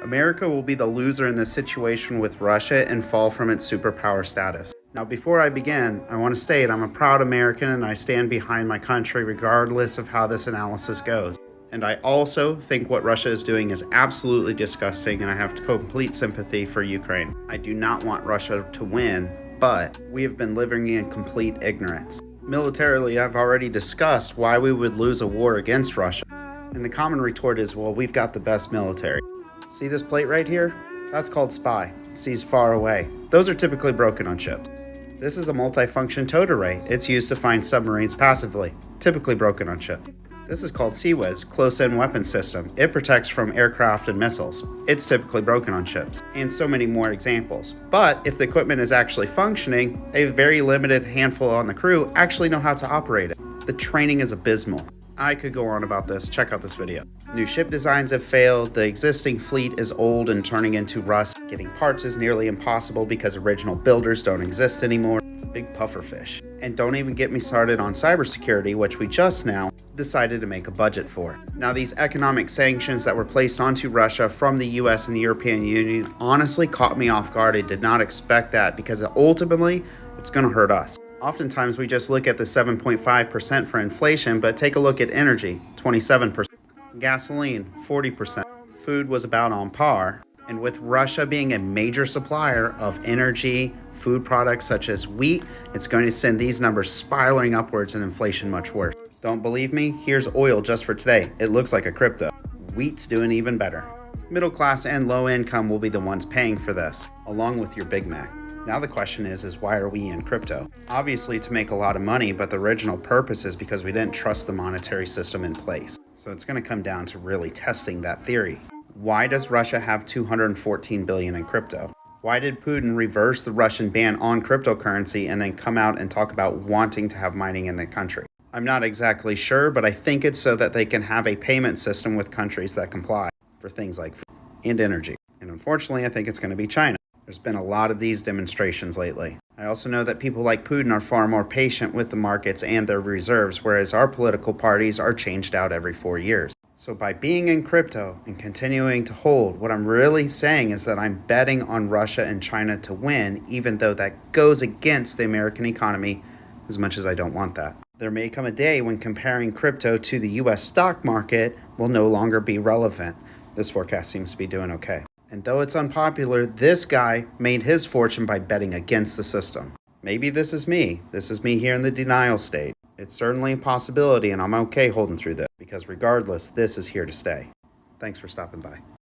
America will be the loser in this situation with Russia and fall from its superpower status. Now, before I begin, I want to state I'm a proud American and I stand behind my country regardless of how this analysis goes. And I also think what Russia is doing is absolutely disgusting, and I have complete sympathy for Ukraine. I do not want Russia to win, but we have been living in complete ignorance. Militarily, I've already discussed why we would lose a war against Russia. And the common retort is, well, we've got the best military. See this plate right here? That's called SPY, sees far away. Those are typically broken on ships. This is a multifunction towed array. It's used to find submarines passively, typically broken on ships. This is called CWIS, close-in weapon system. It protects from aircraft and missiles. It's typically broken on ships, and so many more examples. But if the equipment is actually functioning, a very limited handful on the crew actually know how to operate it. The training is abysmal. I could go on about this, check out this video. New ship designs have failed, the existing fleet is old and turning into rust, getting parts is nearly impossible because original builders don't exist anymore. It's a big pufferfish. And don't even get me started on cybersecurity, which we just now decided to make a budget for. Now, these economic sanctions that were placed onto Russia from the US and the European Union honestly caught me off guard. I did not expect that because ultimately it's going to hurt us. Oftentimes, we just look at the 7.5% for inflation, but take a look at energy, 27%, gasoline, 40%. Food was about on par, and with Russia being a major supplier of energy, food products such as wheat, it's going to send these numbers spiraling upwards and inflation much worse. Don't believe me? Here's oil just for today. It looks like a crypto. Wheat's doing even better. Middle class and low income will be the ones paying for this, along with your Big Mac. Now the question is why are we in crypto? Obviously to make a lot of money, but the original purpose is because we didn't trust the monetary system in place. So it's going to come down to really testing that theory. Why does Russia have 214 billion in crypto? Why did Putin reverse the Russian ban on cryptocurrency and then come out and talk about wanting to have mining in the country? I'm not exactly sure, but I think it's so that they can have a payment system with countries that comply for things like food and energy. And unfortunately, I think it's going to be China. There's been a lot of these demonstrations lately. I also know that people like Putin are far more patient with the markets and their reserves, whereas our political parties are changed out every 4 years. So by being in crypto and continuing to hold, what I'm really saying is that I'm betting on Russia and China to win, even though that goes against the American economy as much as I don't want that. There may come a day when comparing crypto to the US stock market will no longer be relevant. This forecast seems to be doing okay. And though it's unpopular, this guy made his fortune by betting against the system. Maybe this is me. This is me here in the denial state. It's certainly a possibility, and I'm okay holding through this, because regardless, this is here to stay. Thanks for stopping by.